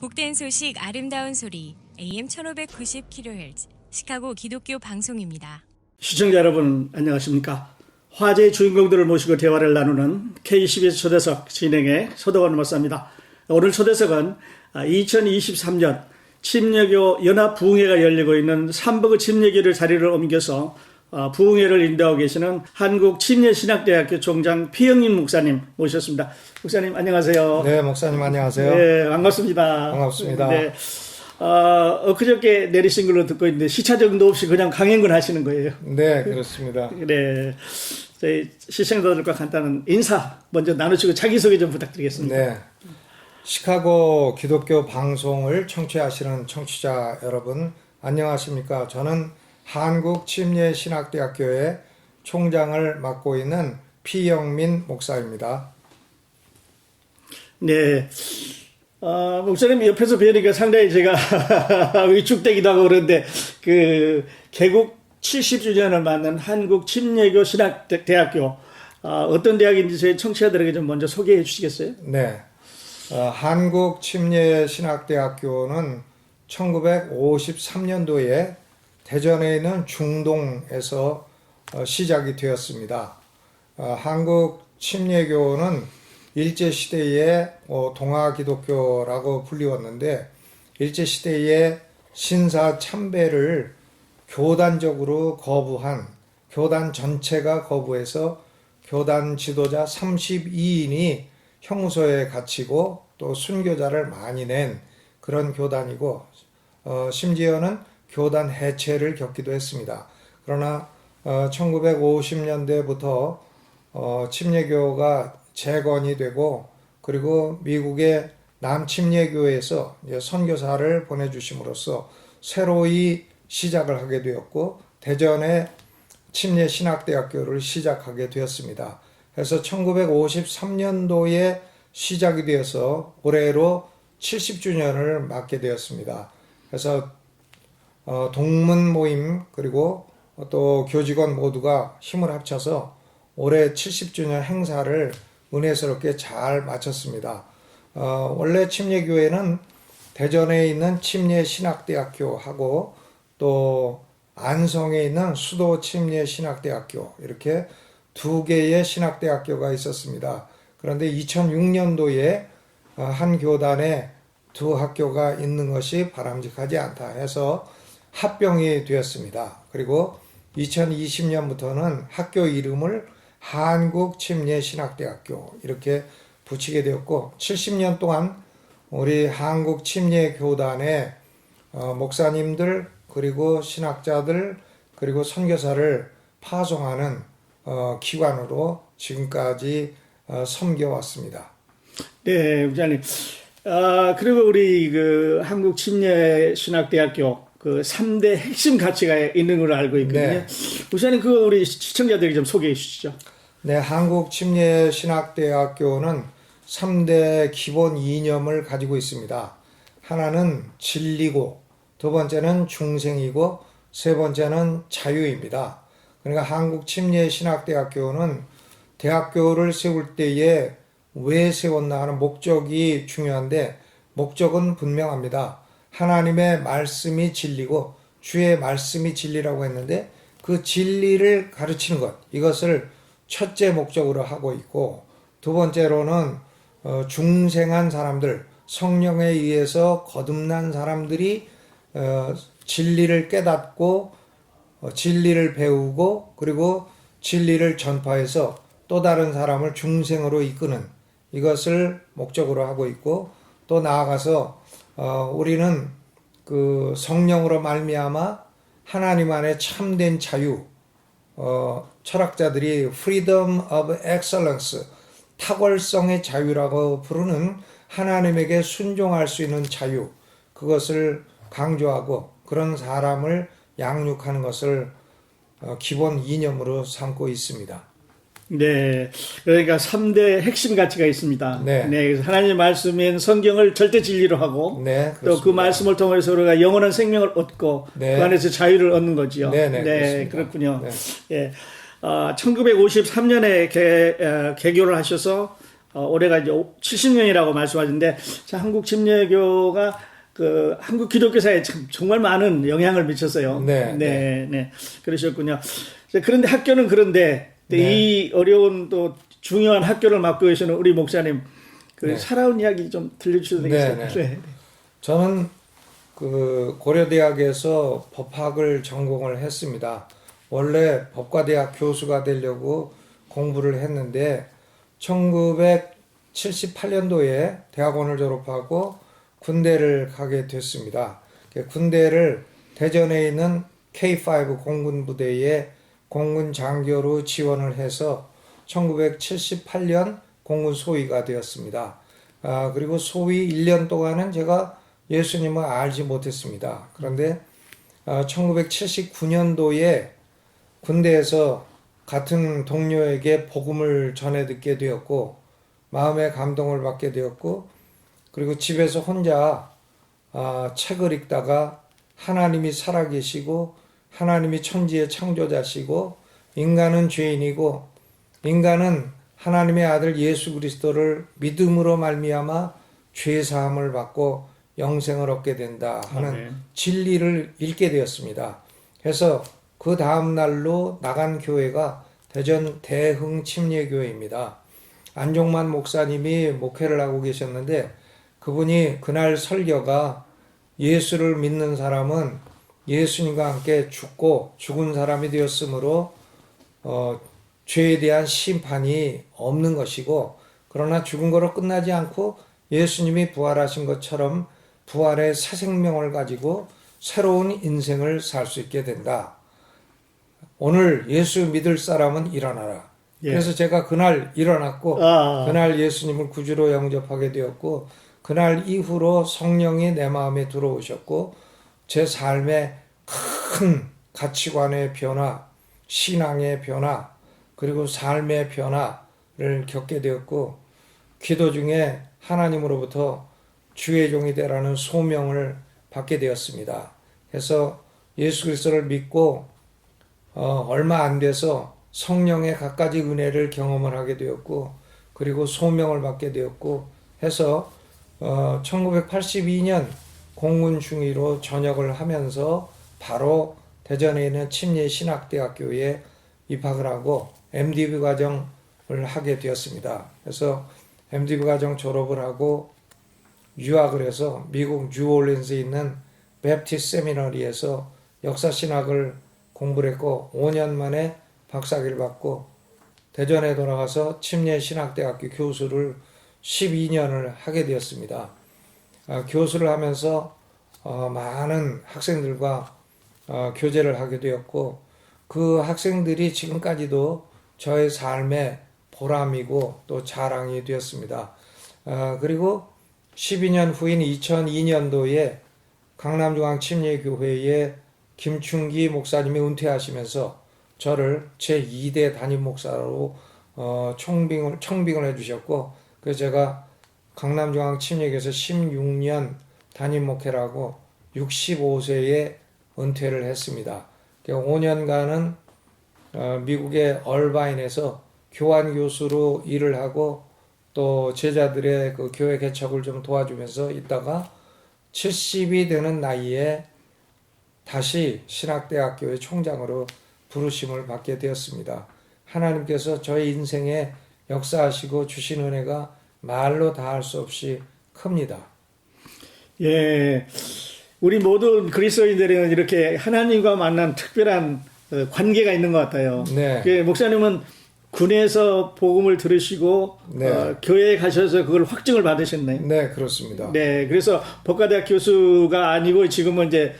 복된 소식 아름다운 소리 AM 1590kHz 시카고 기독교 방송입니다. 시청자 여러분 안녕하십니까? 화제의 주인공들을 모시고 대화를 나누는 KCBS 초대석 진행의 서도원 목사입니다. 오늘 초대석은 2023년 침례교 연합 부흥회가 열리고 있는 삼버그 침례교를 자리를 옮겨서 부흥회를 인도하고 계시는 한국침례신학대학교 총장 피영민 목사님 모셨습니다. 목사님 안녕하세요. 네, 목사님 안녕하세요. 네, 반갑습니다. 반갑습니다. 네, 엊그저께 내리신 걸로 듣고 있는데 시차정도 없이 그냥 강행군 하시는 거예요. 네, 그렇습니다. 네, 저희 시청자들과 간단한 인사 먼저 나누시고 자기소개 좀 부탁드리겠습니다. 네, 시카고 기독교 방송을 청취하시는 청취자 여러분 안녕하십니까? 저는 한국침례신학대학교의 총장을 맡고 있는 피영민 목사입니다. 네, 목사님 옆에서 뵈니까 상당히 제가 위축되기도 하고 그런데 그 개국 70주년을 맞는 한국침례교 신학대학교 어떤 대학인지 저희 청취자들에게 좀 먼저 소개해 주시겠어요? 네, 한국침례신학대학교는 1953년도에 대전에 있는 중동에서 시작이 되었습니다. 한국 침례교는 일제시대의 동아기독교라고 불리웠는데 일제시대의 신사참배를 교단적으로 거부한 교단 전체가 거부해서 교단 지도자 32인이 형무소에 갇히고 또 순교자를 많이 낸 그런 교단이고 심지어는 교단 해체를 겪기도 했습니다. 그러나 1950년대부터 침례교가 재건이 되고 그리고 미국의 남침례교에서 선교사를 보내주심으로써 새로이 시작을 하게 되었고 대전의 침례신학대학교를 시작하게 되었습니다. 그래서 1953년도에 시작이 되어서 올해로 70주년을 맞게 되었습니다. 그래서 동문 모임 그리고 또 교직원 모두가 힘을 합쳐서 올해 70주년 행사를 은혜스럽게 잘 마쳤습니다. 원래 침례교회는 대전에 있는 침례신학대학교하고 또 안성에 있는 수도침례신학대학교 이렇게 두 개의 신학대학교가 있었습니다. 그런데 2006년도에 한 교단에 두 학교가 있는 것이 바람직하지 않다 해서 합병이 되었습니다. 그리고 2020년부터는 학교 이름을 한국침례신학대학교 이렇게 붙이게 되었고 70년 동안 우리 한국침례교단의 목사님들 그리고 신학자들 그리고 선교사를 파송하는 기관으로 지금까지 섬겨왔습니다. 네, 목사님. 그리고 우리 그 한국침례신학대학교 그 3대 핵심 가치가 있는 걸로 알고 있거든요. 네. 목사님 그거 우리 시청자들에게 좀 소개해 주시죠. 네, 한국침례신학대학교는 3대 기본 이념을 가지고 있습니다. 하나는 진리고, 두 번째는 중생이고, 세 번째는 자유입니다. 그러니까 한국침례신학대학교는 대학교를 세울 때에 왜 세웠나 하는 목적이 중요한데, 목적은 분명합니다. 하나님의 말씀이 진리고, 주의 말씀이 진리라고 했는데, 그 진리를 가르치는 것, 이것을 첫째 목적으로 하고 있고 두 번째로는 중생한 사람들 성령에 의해서 거듭난 사람들이 진리를 깨닫고 진리를 배우고 그리고 진리를 전파해서 또 다른 사람을 중생으로 이끄는 이것을 목적으로 하고 있고 또 나아가서 우리는 그 성령으로 말미암아 하나님 안에 참된 자유 철학자들이 freedom of excellence, 탁월성의 자유라고 부르는 하나님에게 순종할 수 있는 자유, 그것을 강조하고 그런 사람을 양육하는 것을 기본 이념으로 삼고 있습니다. 네, 그러니까 3대 핵심 가치가 있습니다. 네. 그래서 하나님의 말씀인 성경을 절대 진리로 하고 네, 또 그 말씀을 통해서 우리가 영원한 생명을 얻고 네. 그 안에서 자유를 얻는 거지요. 네, 네, 그렇군요. 네. 예, 1953년에 개교를 하셔서 올해가 이제 70년이라고 말씀하셨는데, 자, 한국 침례교가 그 한국 기독교사에 정말 많은 영향을 미쳤어요. 네. 그러셨군요. 자, 그런데 학교는 그런데 이 어려운 또 중요한 학교를 맡고 계시는 우리 목사님 그 살아온 이야기 좀 들려주셔도 되겠어요? 네. 저는 그 고려대학에서 법학을 전공을 했습니다. 원래 법과대학 교수가 되려고 공부를 했는데 1978년도에 대학원을 졸업하고 군대를 가게 됐습니다. 군대를 대전에 있는 K5 공군부대에 공군 장교로 지원을 해서 1978년 공군 소위가 되었습니다. 그리고 소위 1년 동안은 제가 예수님을 알지 못했습니다. 그런데 1979년도에 군대에서 같은 동료에게 복음을 전해 듣게 되었고 마음의 감동을 받게 되었고 그리고 집에서 혼자 책을 읽다가 하나님이 살아계시고 하나님이 천지의 창조자시고 인간은 죄인이고 인간은 하나님의 아들 예수 그리스도를 믿음으로 말미암아 죄 사함을 받고 영생을 얻게 된다 하는 진리를 읽게 되었습니다. 그래서 그 다음 날로 나간 교회가 대전 대흥 침례교회입니다. 안종만 목사님이 목회를 하고 계셨는데 그분이 그날 설교가 예수를 믿는 사람은 예수님과 함께 죽고 죽은 사람이 되었으므로 죄에 대한 심판이 없는 것이고 그러나 죽은 거로 끝나지 않고 예수님이 부활하신 것처럼 부활의 새 생명을 가지고 새로운 인생을 살 수 있게 된다. 오늘 예수 믿을 사람은 일어나라. 그래서 제가 그날 일어났고 그날 예수님을 구주로 영접하게 되었고 그날 이후로 성령이 내 마음에 들어오셨고 제 삶에 큰 가치관의 변화, 신앙의 변화, 그리고 삶의 변화를 겪게 되었고 기도 중에 하나님으로부터 주의 종이 되라는 소명을 받게 되었습니다. 그래서 예수 그리스도를 믿고 얼마 안 돼서 성령의 갖가지 은혜를 경험을 하게 되었고 그리고 소명을 받게 되었고 해서 1982년 공군 중위로 전역을 하면서 바로 대전에 있는 침례신학대학교에 입학을 하고 MDB 과정을 하게 되었습니다. 그래서 MDB 과정 졸업을 하고 유학을 해서 미국 뉴올린스에 있는 베프티스트 세미너리에서 역사신학을 공부를 했고 5년 만에 박사학위를 받고 대전에 돌아가서 침례신학대학교 교수를 12년을 하게 되었습니다. 교수를 하면서 많은 학생들과 교제를 하게 되었고 그 학생들이 지금까지도 저의 삶의 보람이고 또 자랑이 되었습니다. 그리고 12년 후인 2002년도에 강남중앙침례교회에 김충기 목사님이 은퇴하시면서 저를 제2대 담임 목사로 청빙을 해주셨고 그래서 제가 강남중앙침례교회에서 16년 담임 목회라고 65세에 은퇴를 했습니다. 5년간은 미국의 얼바인에서 교환 교수로 일을 하고 또 제자들의 그 교회 개척을 좀 도와주면서 있다가 70이 되는 나이에 다시 신학대학교의 총장으로 부르심을 받게 되었습니다. 하나님께서 저의 인생에 역사하시고 주신 은혜가 말로 다할 수 없이 큽니다. 예, 우리 모든 그리스도인들은 이렇게 하나님과 만난 특별한 관계가 있는 것 같아요. 목사님은 군에서 복음을 들으시고 교회에 가셔서 그걸 확증을 받으셨나요? 네, 그렇습니다. 네, 그래서 법과대학 교수가 아니고 지금은 이제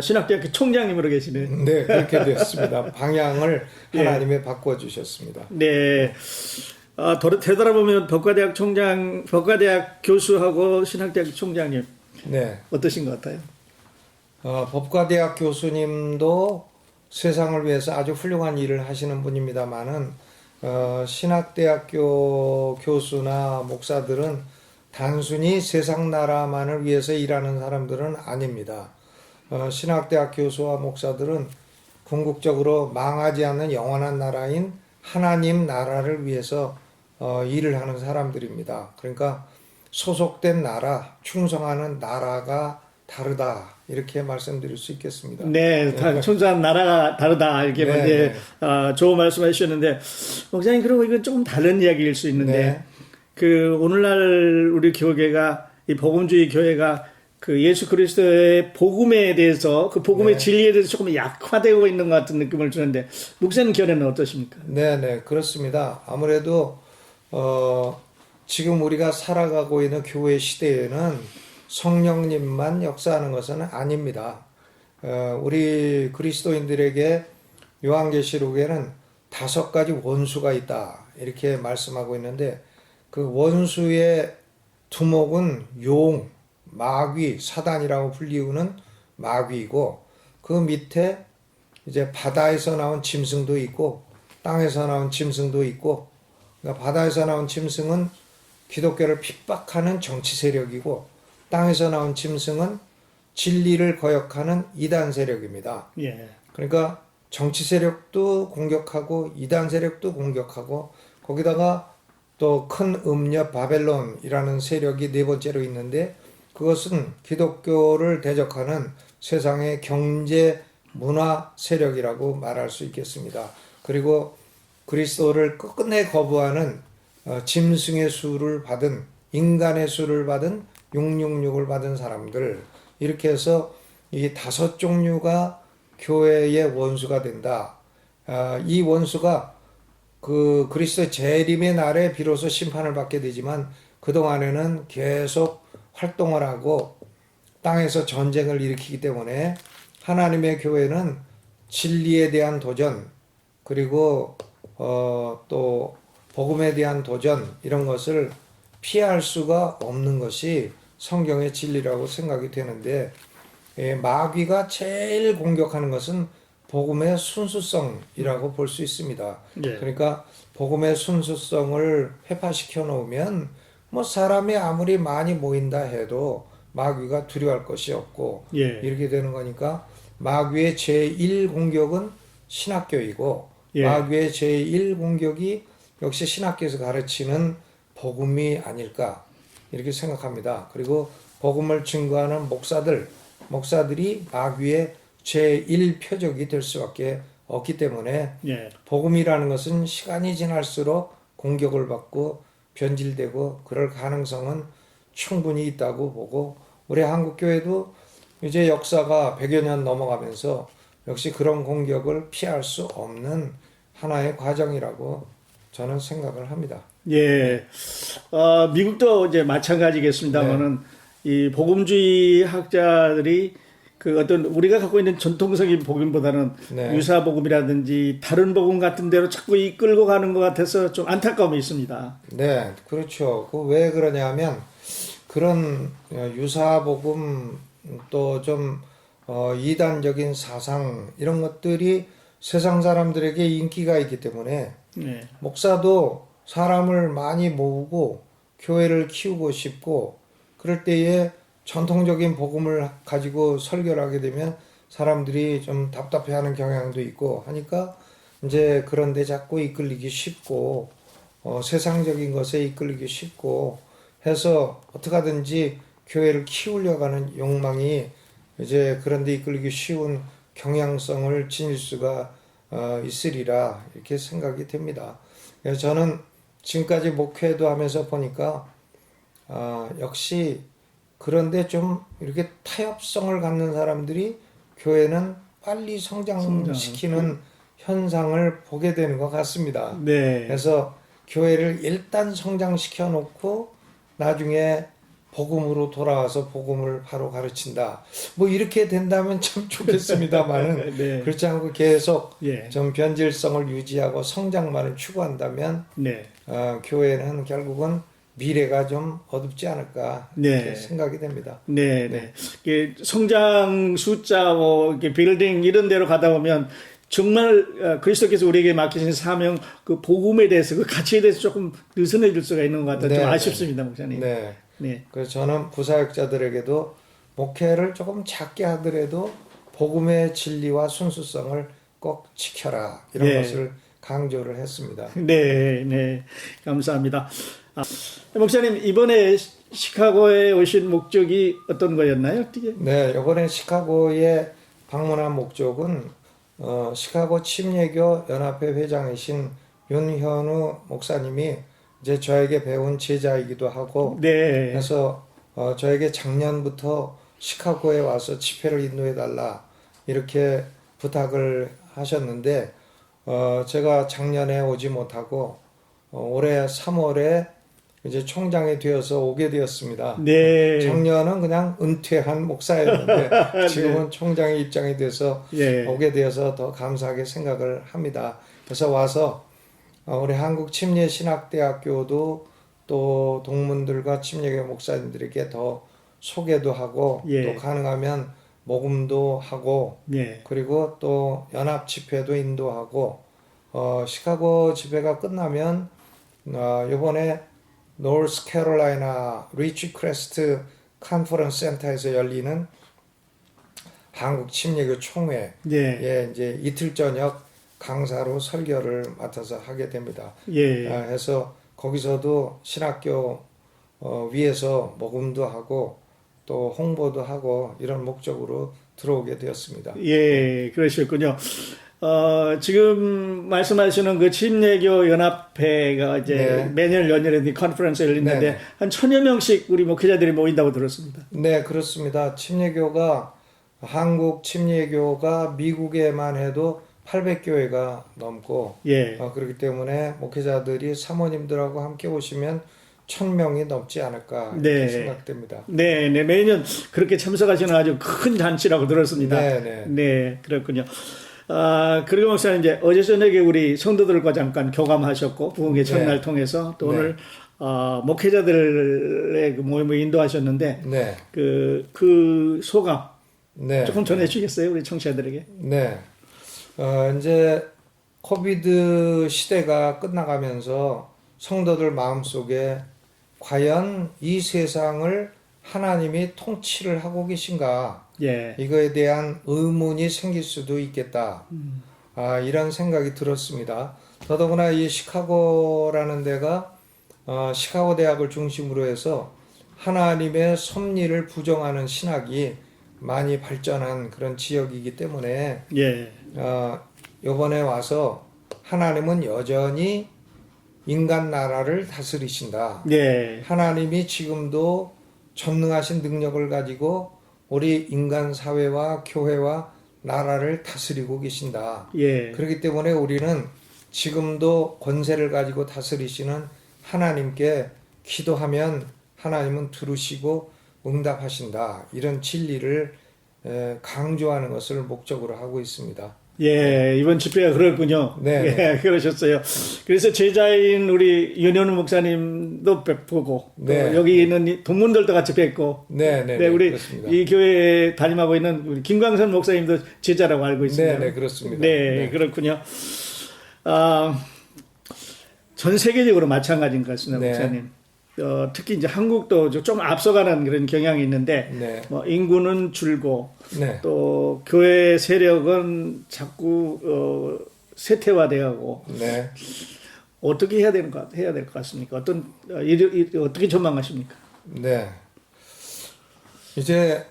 신학대학교 총장님으로 계시네요. 네, 그렇게 되었습니다. 방향을 하나님이 바꿔주셨습니다. 네, 되돌아보면 법과대학 교수하고 신학대학 총장님, 어떠신 것 같아요? 법과대학 교수님도 세상을 위해서 아주 훌륭한 일을 하시는 분입니다만은 신학대학교 교수나 목사들은 단순히 세상 나라만을 위해서 일하는 사람들은 아닙니다. 신학대학 교수와 목사들은 궁극적으로 망하지 않는 영원한 나라인 하나님 나라를 위해서 일을 하는 사람들입니다. 그러니까 소속된 나라, 충성하는 나라가 다르다 이렇게 말씀드릴 수 있겠습니다. 네, 천사한 나라가 다르다 이렇게 네, 이제 네. 좋은 말씀해 주셨는데 목사님 그리고 이건 조금 다른 이야기일 수 있는데 네. 그 오늘날 우리 교회가 이 복음주의 교회가 그 예수 그리스도의 복음에 대해서 그 복음의 네. 진리에 대해서 조금 약화되고 있는 것 같은 느낌을 주는데 목사님 견해는 어떠십니까? 네, 그렇습니다. 아무래도 지금 우리가 살아가고 있는 교회 시대에는 성령님만 역사하는 것은 아닙니다. 우리 그리스도인들에게 요한계시록에는 5가지 원수가 있다 이렇게 말씀하고 있는데 그 원수의 두목은 용, 마귀, 사단이라고 불리우는 마귀이고 그 밑에 이제 바다에서 나온 짐승도 있고 땅에서 나온 짐승도 있고 그러니까 바다에서 나온 짐승은 기독교를 핍박하는 정치 세력이고 땅에서 나온 짐승은 진리를 거역하는 이단 세력입니다. 예. 그러니까 정치 세력도 공격하고 이단 세력도 공격하고 거기다가 또 큰 음녀 바벨론이라는 세력이 4번째로 있는데 그것은 기독교를 대적하는 세상의 경제 문화 세력이라고 말할 수 있겠습니다. 그리고 그리스도를 끝끝내 거부하는 짐승의 수를 받은 인간의 수를 받은 666을 받은 사람들 이렇게 해서 이 5종류가 교회의 원수가 된다. 이 원수가 그 그리스도의 재림의 날에 비로소 심판을 받게 되지만 그동안에는 계속 활동을 하고 땅에서 전쟁을 일으키기 때문에 하나님의 교회는 진리에 대한 도전 그리고 또 복음에 대한 도전 이런 것을 피할 수가 없는 것이 성경의 진리라고 생각이 되는데 마귀가 제일 공격하는 것은 복음의 순수성이라고 볼 수 있습니다. 예. 그러니까 복음의 순수성을 회파시켜 놓으면 뭐 사람이 아무리 많이 모인다 해도 마귀가 두려워할 것이 없고 예. 이렇게 되는 거니까 마귀의 제1공격은 신학교이고 예. 마귀의 제1공격이 역시 신학교에서 가르치는 복음이 아닐까 이렇게 생각합니다. 그리고 복음을 증거하는 목사들이 마귀의 제1표적이 될 수밖에 없기 때문에 예. 복음이라는 것은 시간이 지날수록 공격을 받고 변질되고 그럴 가능성은 충분히 있다고 보고 우리 한국교회도 이제 역사가 100여 년 넘어가면서 역시 그런 공격을 피할 수 없는 하나의 과정이라고 저는 생각을 합니다. 예. 미국도 이제 마찬가지겠습니다만은 이 복음주의 학자들이 그 어떤 우리가 갖고 있는 전통적인 복음보다는 네. 유사 복음이라든지 다른 복음 같은 데로 자꾸 이끌고 가는 것 같아서 좀 안타까움이 있습니다. 네, 그렇죠. 그 왜 그러냐면 그런 유사 복음 또 좀 이단적인 사상 이런 것들이 세상 사람들에게 인기가 있기 때문에 네. 목사도 사람을 많이 모으고 교회를 키우고 싶고 그럴 때에 전통적인 복음을 가지고 설교를 하게 되면 사람들이 좀 답답해하는 경향도 있고 하니까 이제 그런데 자꾸 이끌리기 쉽고 세상적인 것에 이끌리기 쉽고 해서 어떻게 하든지 교회를 키우려고 하는 욕망이 이제 그런데 이끌리기 쉬운 경향성을 지닐 수가 있으리라 이렇게 생각이 됩니다. 그래서 저는 지금까지 목회도 하면서 보니까 역시 그런데 좀 이렇게 타협성을 갖는 사람들이 교회는 빨리 성장시키는 현상을 보게 되는 것 같습니다. 네. 그래서 교회를 일단 성장시켜 놓고 나중에 복음으로 돌아와서 복음을 바로 가르친다. 뭐 이렇게 된다면 참 좋겠습니다만은 네. 그렇지 않고 계속 예. 좀 변질성을 유지하고 성장만을 추구한다면 네. 교회는 결국은 미래가 좀 어둡지 않을까 이렇게 네. 생각이 됩니다. 네, 네. 이게 성장 숫자, 이렇게 빌딩 이런 데로 가다 보면 정말 그리스도께서 우리에게 맡기신 사명, 그 복음에 대해서, 그 가치에 대해서 조금 느슨해질 수가 있는 것 같아서 네, 좀 아쉽습니다, 목사님. 네. 네. 그래서 저는 부사역자들에게도 목회를 조금 작게 하더라도 복음의 진리와 순수성을 꼭 지켜라 이런 네. 것을 강조를 했습니다. 네, 네, 감사합니다. 목사님 이번에 시카고에 오신 목적이 어떤 거였나요? 어떻게? 네, 이번에 시카고에 방문한 목적은 시카고 침례교 연합회 회장이신 윤현우 목사님이 이제 저에게 배운 제자이기도 하고, 네, 그래서 저에게 작년부터 시카고에 와서 집회를 인도해 달라 이렇게 부탁을 하셨는데 제가 작년에 오지 못하고 올해 3월에 이제 총장이 되어서 오게 되었습니다. 네, 작년은 그냥 은퇴한 목사였는데 지금은 총장의 입장이 돼서 예, 오게 되어서 더 감사하게 생각을 합니다. 그래서 와서 우리 한국침례신학대학교도 또 동문들과 침례교 목사님들에게 더 소개도 하고 예. 또 가능하면 모금도 하고 예, 그리고 또 연합 집회도 인도하고 시카고 집회가 끝나면 이번에 노스캐롤라이나 리치크레스트 컨퍼런스 센터에서 열리는 한국 침례교 총회에 예, 이제 이틀 저녁 강사로 설교를 맡아서 하게 됩니다. 예, 해서 거기서도 신학교 위에서 모금도 하고 또 홍보도 하고 이런 목적으로 들어오게 되었습니다. 예, 그러셨군요. 지금 말씀하시는 그 침례교 연합회가 이제 네. 매년 연일에 컨퍼런스 열리는데 네. 한 1,000여 명씩 우리 목회자들이 모인다고 들었습니다. 네, 그렇습니다. 침례교가 한국 침례교가 미국에만 해도 800교회가 넘고 예, 그렇기 때문에 목회자들이 사모님들하고 함께 오시면 1,000명이 넘지 않을까 이렇게 네. 생각됩니다. 네, 네, 매년 그렇게 참석하시는 아주 큰 잔치라고 들었습니다. 네, 네. 네, 그렇군요. 그리고 목사님 이제 어제 저녁에 우리 성도들과 잠깐 교감하셨고 부흥회 첫날 통해서 또 네. 오늘 목회자들의 그 모임을 인도하셨는데 네. 그 소감 네. 조금 전해주시겠어요, 우리 청취자들에게? 네. 이제 코비드 시대가 끝나가면서 성도들 마음속에 과연 이 세상을 하나님이 통치를 하고 계신가? 예, 이거에 대한 의문이 생길 수도 있겠다. 이런 생각이 들었습니다. 더더구나 이 시카고라는 데가 시카고 대학을 중심으로 해서 하나님의 섭리를 부정하는 신학이 많이 발전한 그런 지역이기 때문에 예, 요번에 와서 하나님은 여전히 인간 나라를 다스리신다. 예, 하나님이 지금도 전능하신 능력을 가지고 우리 인간 사회와 교회와 나라를 다스리고 계신다. 예, 그렇기 때문에 우리는 지금도 권세를 가지고 다스리시는 하나님께 기도하면 하나님은 들으시고 응답하신다. 이런 진리를 강조하는 것을 목적으로 하고 있습니다. 예, 이번 집회가 그렇군요. 네, 예, 그러셨어요. 그래서 제자인 우리 윤현우 목사님도 뵙고, 네. 또 여기 있는 동문들도 같이 뵙고, 네, 네, 네, 우리 그렇습니다. 이 교회에 담임하고 있는 우리 김광선 목사님도 제자라고 알고 있습니다. 네, 네, 그렇습니다. 네, 네. 그렇군요. 전 세계적으로 마찬가지인 것 같습니다, 네. 목사님. 특히 이제 한국도 좀 앞서가는 그런 경향이 있는데, 네. 뭐 인구는 줄고, 네. 또 교회 세력은 자꾸 쇠퇴화되고 네. 어떻게 해야 될 것 같습니까? 어떻게 전망하십니까? 네. 이제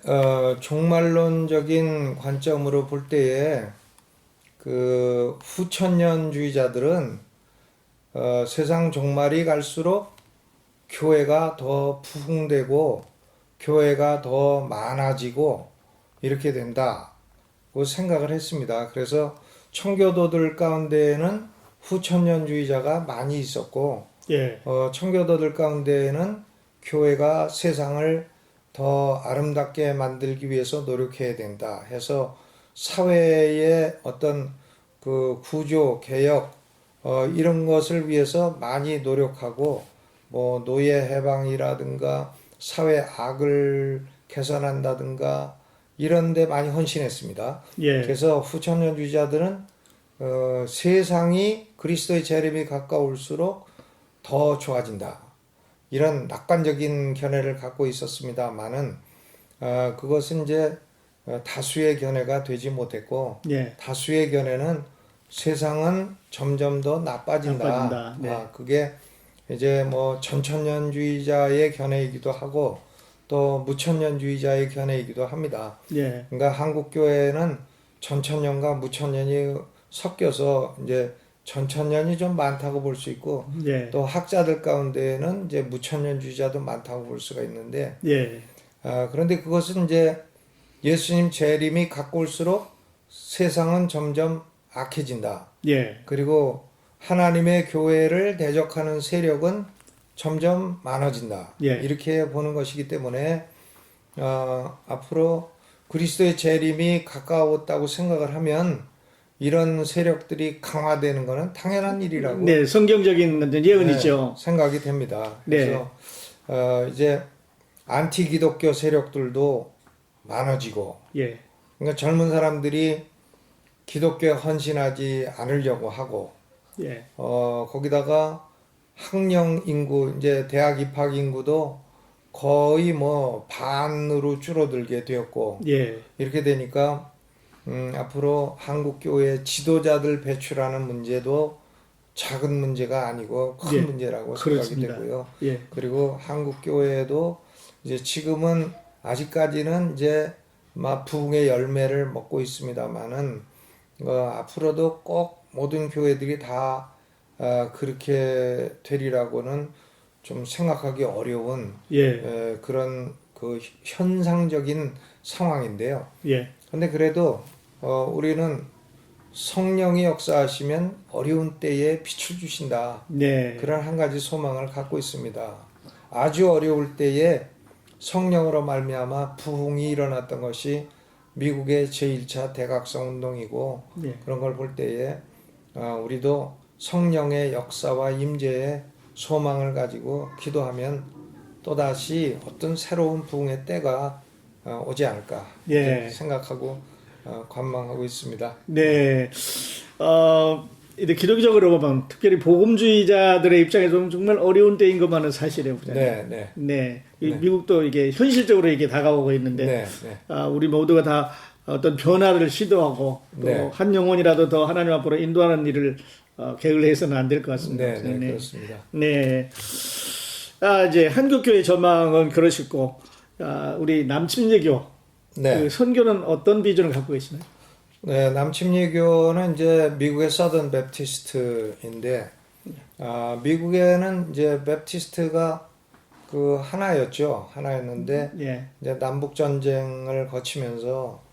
종말론적인 관점으로 볼 때에 그 후천년주의자들은 세상 종말이 갈수록 교회가 더 부흥되고 교회가 더 많아지고 이렇게 된다고 생각을 했습니다. 그래서 청교도들 가운데에는 후천년주의자가 많이 있었고 예, 청교도들 가운데에는 교회가 세상을 더 아름답게 만들기 위해서 노력해야 된다 해서 사회의 어떤 그 구조, 개혁 이런 것을 위해서 많이 노력하고 뭐 노예 해방이라든가 사회 악을 개선한다든가 이런 데 많이 헌신했습니다. 예, 그래서 후천년주의자들은 세상이 그리스도의 재림이 가까울수록 더 좋아진다. 이런 낙관적인 견해를 갖고 있었습니다만은 그것은 이제 다수의 견해가 되지 못했고 예, 다수의 견해는 세상은 점점 더 나빠진다. 나빠진다. 네. 그게 이제 뭐 전천년주의자의 견해이기도 하고 또 무천년주의자의 견해이기도 합니다. 예. 그러니까 한국 교회는 전천년과 무천년이 섞여서 이제 전천년이 좀 많다고 볼 수 있고 예. 또 학자들 가운데에는 이제 무천년주의자도 많다고 볼 수가 있는데 예. 그런데 그것은 이제 예수님 재림이 가까울수록 세상은 점점 악해진다. 예. 그리고 하나님의 교회를 대적하는 세력은 점점 많아진다. 예. 이렇게 보는 것이기 때문에 앞으로 그리스도의 재림이 가까웠다고 생각을 하면 이런 세력들이 강화되는 것은 당연한 일이라고 네, 성경적인 예언이죠. 생각이 됩니다. 네. 그래서 이제 안티 기독교 세력들도 많아지고 예. 그러니까 젊은 사람들이 기독교에 헌신하지 않으려고 하고 예. 거기다가 학령 인구 이제 대학 입학 인구도 거의 뭐 반으로 줄어들게 되었고 예. 이렇게 되니까 앞으로 한국 교회 지도자들 배출하는 문제도 작은 문제가 아니고 큰 예. 문제라고 그렇습니다. 생각이 되고요. 예. 그리고 한국 교회도 이제 지금은 아직까지는 이제 막 부흥의 열매를 먹고 있습니다만은 앞으로도 꼭 모든 교회들이 다 그렇게 되리라고는 좀 생각하기 어려운 예. 그런 그 현상적인 상황인데요. 예. 근데 그래도 우리는 성령이 역사하시면 어려운 때에 빛을 주신다. 네. 그런 한 가지 소망을 갖고 있습니다. 아주 어려울 때에 성령으로 말미암아 부흥이 일어났던 것이 미국의 제1차 대각성 운동이고 네. 그런 걸 볼 때에 우리도 성령의 역사와 임재의 소망을 가지고 기도하면 또다시 어떤 새로운 부흥의 때가 오지 않을까 예. 생각하고 관망하고 있습니다. 네. 이제 기독적으로 보면 특별히 복음주의자들의 입장에서 정말 어려운 때인 것만은 사실이에요. 네, 네. 네. 이 네. 미국도 이게 현실적으로 이게 다가오고 있는데 네, 네. 우리 모두가 다 어떤 변화를 시도하고 또 네. 한 영혼이라도 더 하나님 앞으로 인도하는 일을 계획을 해서는 안 될 것 같습니다. 네, 네, 그렇습니다. 네. 이제 한국교회 전망은 그러시고 우리 남침예교 네. 그 선교는 어떤 비전을 갖고 계시나요? 네, 남침예교는 이제 미국의 서던 베프티스트인데, 미국에는 이제 베프티스트가 그 하나였는데, 예. 이제 남북 전쟁을 거치면서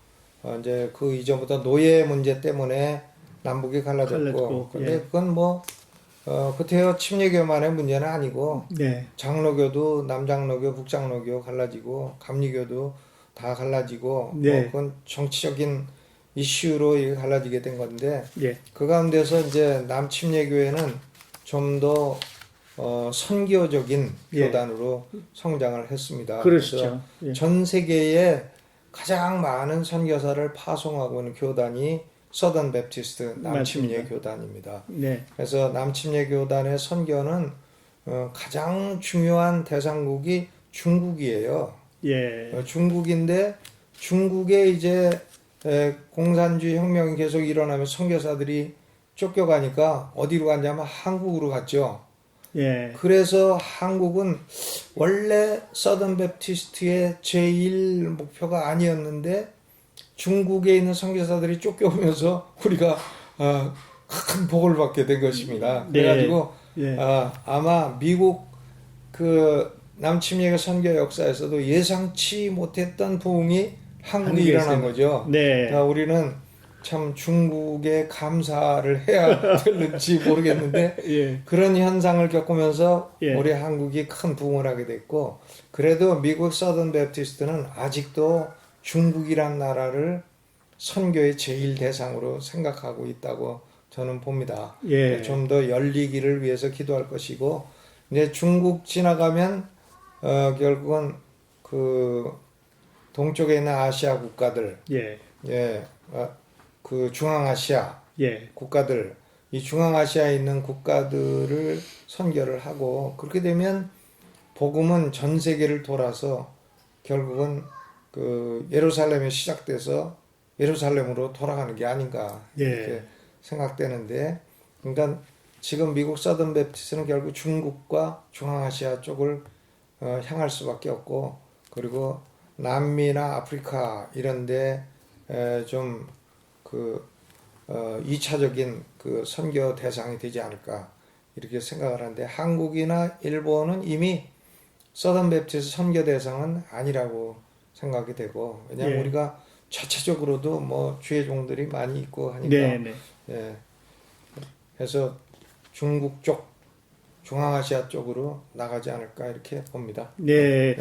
이제 그 이전부터 노예 문제 때문에 남북이 갈라졌고, 갈라졌고, 근데 예. 그건 뭐 그때요 침례교만의 문제는 아니고, 네. 장로교도 남장로교, 북장로교 갈라지고, 감리교도 다 갈라지고, 네. 뭐 그건 정치적인 이슈로 이게 갈라지게 된 건데 예. 그 가운데서 이제 남침례교회는 좀 더 선교적인 예. 교단으로 성장을 했습니다. 그렇죠. 그래서 예. 전 세계에 가장 많은 선교사를 파송하고 있는 교단이 서던 베프티스트 남침례 맞습니다. 교단입니다. 네. 그래서 남침례 교단의 선교는 가장 중요한 대상국이 중국이에요. 예. 중국인데 중국에 이제 공산주의 혁명이 계속 일어나면 선교사들이 쫓겨가니까 어디로 갔냐면 한국으로 갔죠. 예. 그래서 한국은 원래 서던 베프티스트의 제1 목표가 아니었는데 중국에 있는 선교사들이 쫓겨오면서 우리가 큰 복을 받게 된 것입니다. 네. 그래가지고 예. 아마 미국 그 남침례교 선교 역사에서도 예상치 못했던 부흥이 한국에 일어난 거죠. 네. 그러니까 우리는 참 중국에 감사를 해야 될는지 모르겠는데 예. 그런 현상을 겪으면서 예. 우리 한국이 큰 부흥을 하게 됐고 그래도 미국 서던 베프티스트는 아직도 중국이란 나라를 선교의 제일 대상으로 생각하고 있다고 저는 봅니다. 예. 좀 더 열리기를 위해서 기도할 것이고 이제 중국 지나가면 결국은 그 동쪽에 있는 아시아 국가들, 예. 그 중앙아시아 예. 국가들, 이 중앙아시아에 있는 국가들을 선교를 하고 그렇게 되면 복음은 전 세계를 돌아서 결국은 그 예루살렘에 시작돼서 예루살렘으로 돌아가는 게 아닌가 예. 이렇게 생각되는데, 그러니까 지금 미국 서던 베프티스는 결국 중국과 중앙아시아 쪽을 향할 수밖에 없고, 그리고 남미나 아프리카 이런데 좀그 2차적인 그 선교 대상이 되지 않을까 이렇게 생각을 하는데, 한국이나 일본은 이미 서던 베프티스 선교 대상은 아니라고 생각이 되고, 왜냐하면 예. 우리가 자체적으로도 뭐 주의 종들이 많이 있고 하니까. 네, 네. 예. 그래서 중국 쪽, 중앙아시아 쪽으로 나가지 않을까 이렇게 봅니다. 네.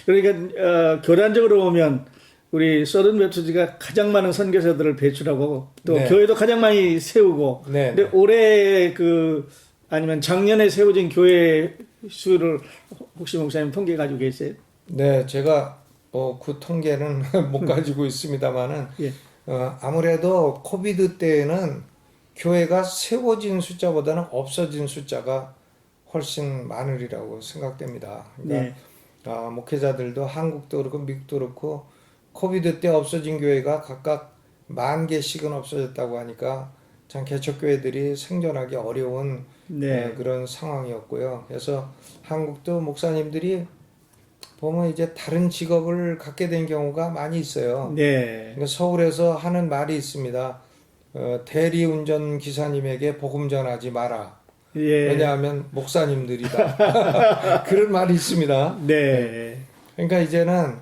그러니까 교단적으로 보면 우리 서든 베프티스가 가장 많은 선교사들을 배출하고 또 네. 교회도 가장 많이 세우고. 네, 근데 네. 올해 아니면 작년에 세워진 교회 수를 혹시 목사님 통계 가지고 계세요? 네, 제가 그 통계는 못 가지고 있습니다만은 예. 아무래도 코비드 때에는 교회가 세워진 숫자보다는 없어진 숫자가 훨씬 많으리라고 생각됩니다. 그러니까 목회자들도 한국도 그렇고 미국도 그렇고 코비드 때 없어진 교회가 각각 10,000개씩은 없어졌다고 하니까 참 개척교회들이 생존하기 어려운 네. 그런 상황이었고요. 그래서 한국도 목사님들이 보면 이제 다른 직업을 갖게 된 경우가 많이 있어요. 네. 그러니까 서울에서 하는 말이 있습니다. 대리운전 기사님에게 복음 전하지 마라. 예. 왜냐하면 목사님들이다. 그런 말이 있습니다. 네. 그러니까 이제는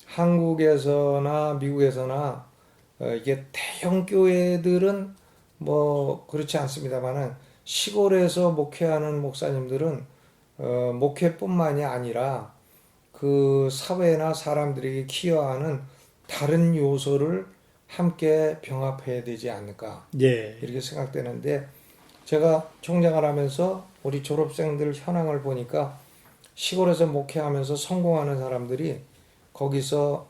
한국에서나 미국에서나 이게 대형 교회들은 뭐 그렇지 않습니다만은 시골에서 목회하는 목사님들은 목회뿐만이 아니라 그 사회나 사람들에게 기여하는 다른 요소를 함께 병합해야 되지 않을까 예. 이렇게 생각되는데, 제가 총장을 하면서 우리 졸업생들 현황을 보니까 시골에서 목회하면서 성공하는 사람들이 거기서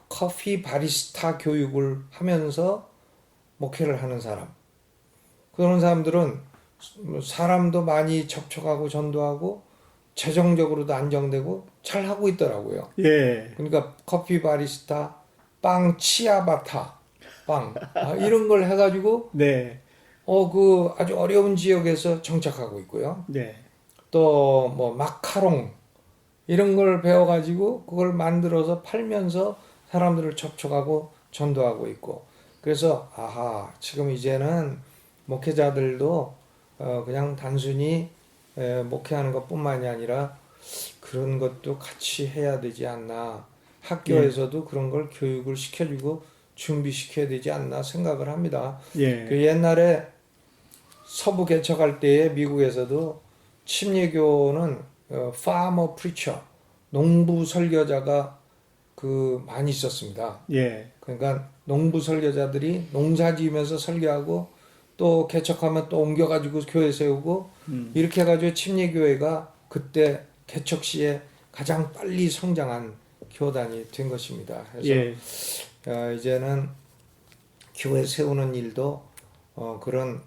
커피 바리스타 교육을 하면서 목회를 하는 사람, 그런 사람들은 사람도 많이 접촉하고 전도하고 재정적으로도 안정되고 잘 하고 있더라고요. 예. 그러니까 커피 바리스타, 빵 치아바타, 빵 이런 걸 해가지고 네. 그 아주 어려운 지역에서 정착하고 있고요. 네. 또 뭐 마카롱 이런 걸 배워가지고 그걸 만들어서 팔면서 사람들을 접촉하고 전도하고 있고, 그래서 지금 이제는 목회자들도 그냥 단순히 목회하는 것뿐만이 아니라 그런 것도 같이 해야 되지 않나, 학교에서도 그런 걸 교육을 시켜주고 준비시켜야 되지 않나 생각을 합니다. 예. 그 옛날에 서부 개척할 때에 미국에서도 침례교는 farmer preacher, 농부 설교자가 많이 있었습니다. 예. 그러니까 농부 설교자들이 농사 지으면서 설교하고 또 개척하면 또 옮겨가지고 교회 세우고 이렇게 해가지고 침례교회가 그때 개척 시에 가장 빨리 성장한 교단이 된 것입니다. 그래서 예. 이제는 교회 세우는 일도 그런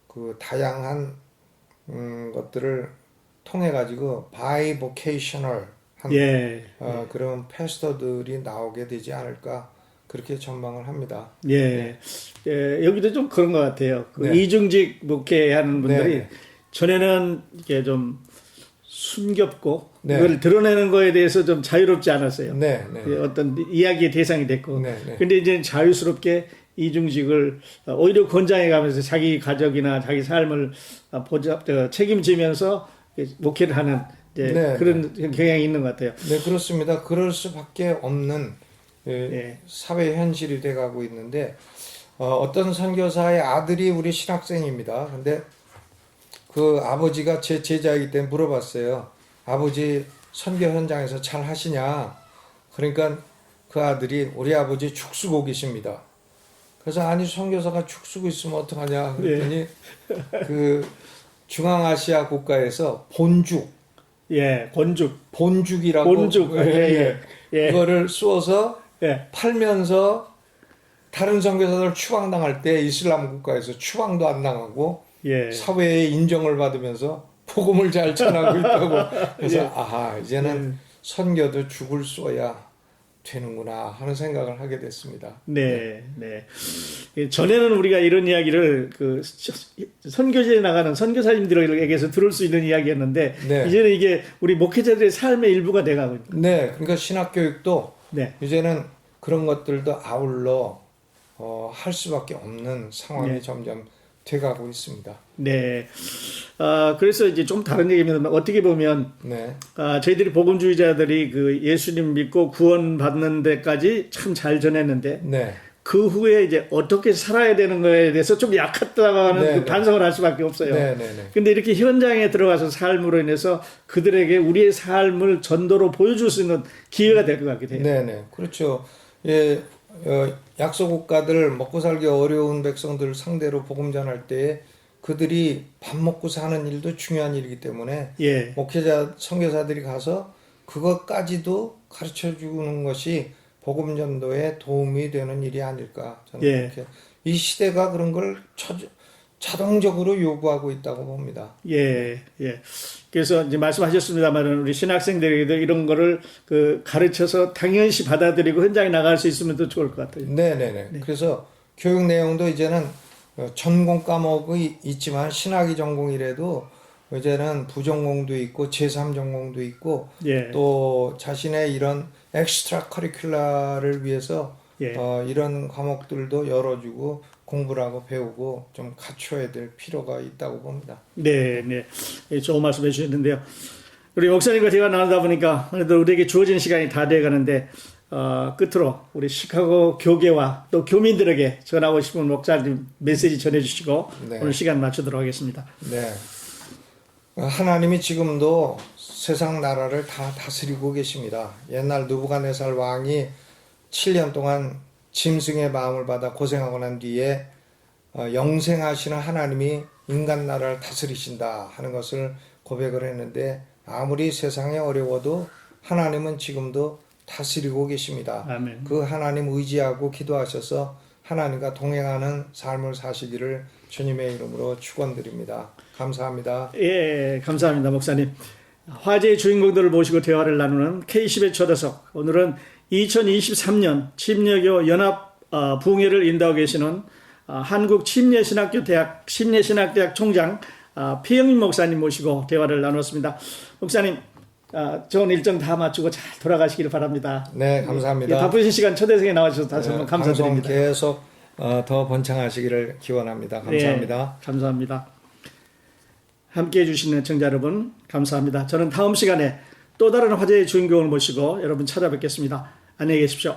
그 다양한 것들을 통해 가지고 바이보케이셔널 한 예. 그런 패스터들이 나오게 되지 않을까 그렇게 전망을 합니다. 예. 예. 여기도 좀 그런 것 같아요. 네. 이중직 목회하는 분들이 네. 전에는 이게 좀 숨겹고 네. 그걸 드러내는 거에 대해서 좀 자유롭지 않았어요. 네, 네. 어떤 이야기의 대상이 됐고. 네, 네. 근데 이제 자유스럽게 이중직을 오히려 권장해 가면서 자기 가족이나 자기 삶을 책임지면서 목회를 하는 네, 그런 경향이 있는 것 같아요. 네, 그렇습니다. 그럴 수밖에 없는 예. 사회 현실이 돼가고 있는데, 어떤 선교사의 아들이 우리 신학생입니다. 근데 그 아버지가 제 제자이기 때문에 물어봤어요. 아버지 선교 현장에서 잘 하시냐? 그러니까 그 아들이 우리 아버지 죽쓰고 계십니다. 그래서 아니 선교사가 죽쓰고 있으면 어떡하냐 그랬더니 그 중앙아시아 국가에서 본죽, 예, 본죽이라고 본죽, 예. 그거를 쏘서 예. 팔면서 다른 선교사들 추방당할 때 이슬람 국가에서 추방도 안 당하고 예. 사회의 인정을 받으면서 복음을 잘 전하고 있다고. 그래서 이제는 선교도 죽을 쏘야 되는구나 하는 생각을 하게 됐습니다. 네, 네. 전에는 우리가 이런 이야기를 그 선교지에 나가는 선교사님들에게서 들을 수 있는 이야기였는데 네. 이제는 이게 우리 목회자들의 삶의 일부가 돼가고 있는. 네, 그러니까 신학 교육도 네, 이제는 그런 것들도 아울러 할 수밖에 없는 상황이 네. 점점 돼가고 있습니다. 네. 그래서 이제 좀 다른 얘기입니다. 어떻게 보면 네, 저희들이 복음주의자들이 그 예수님 믿고 구원받는 데까지 참 잘 전했는데 네, 그 후에 이제 어떻게 살아야 되는 거에 대해서 좀 약했다고 하는 네, 그 네. 반성을 할 수밖에 없어요. 네, 네, 네. 근데 이렇게 현장에 들어가서 삶으로 인해서 그들에게 우리의 삶을 전도로 보여줄 수 있는 기회가 될 것 같기도 해요. 네, 네, 그렇죠. 예, 약소 국가들 먹고 살기 어려운 백성들 상대로 복음 전할 때 그들이 밥 먹고 사는 일도 중요한 일이기 때문에 예, 목회자 선교사들이 가서 그것까지도 가르쳐 주는 것이 복음 전도에 도움이 되는 일이 아닐까 저는 예. 그렇게 이 시대가 그런 걸 자동적으로 요구하고 있다고 봅니다. 예, 예. 그래서 이제 말씀하셨습니다만은 우리 신학생들에게도 이런 거를 그 가르쳐서 당연시 받아들이고 현장에 나갈 수 있으면 더 좋을 것 같아요. 네네네. 그래서 교육 내용도 이제는 전공 과목이 있지만 신학이 전공이라도 이제는 부전공도 있고 제3전공도 있고 예, 또 자신의 이런 엑스트라 커리큘라를 위해서 예. 이런 과목들도 열어주고 공부를 하고 배우고 좀 갖춰야 될 필요가 있다고 봅니다. 네, 네. 예, 좋은 말씀 해주셨는데요. 우리 목사님과 대화 나누다 보니까 오늘도 우리에게 주어진 시간이 다 돼가는데 끝으로 우리 시카고 교계와 또 교민들에게 전하고 싶은 목사님 메시지 전해주시고 네. 오늘 시간 맞추도록 하겠습니다. 네. 하나님이 지금도 세상 나라를 다 다스리고 계십니다. 옛날 느부갓네살 왕이 7년 동안 짐승의 마음을 받아 고생하고 난 뒤에 영생하시는 하나님이 인간 나라를 다스리신다 하는 것을 고백을 했는데 아무리 세상이 어려워도 하나님은 지금도 다스리고 계십니다. 아멘. 그 하나님 의지하고 기도하셔서 하나님과 동행하는 삶을 사시기를 주님의 이름으로 축원드립니다. 감사합니다. 예, 감사합니다, 목사님. 화제의 주인공들을 모시고 대화를 나누는 K10의 초대석. 오늘은 2023년 침례교 연합 부흥회를 인도하고 계시는 한국 침례신학대학 총장 피영민 목사님 모시고 대화를 나눴습니다. 목사님, 좋은 일정 다 마치고 잘 돌아가시기를 바랍니다. 네, 감사합니다. 예, 바쁘신 시간 초대석에 나와주셔서 다시 한번 감사드립니다. 방송 계속 더 번창하시기를 기원합니다. 감사합니다. 네, 감사합니다. 함께해 주시는 청자 여러분 감사합니다. 저는 다음 시간에 또 다른 화제의 주인공을 모시고 여러분 찾아뵙겠습니다. 안녕히 계십시오.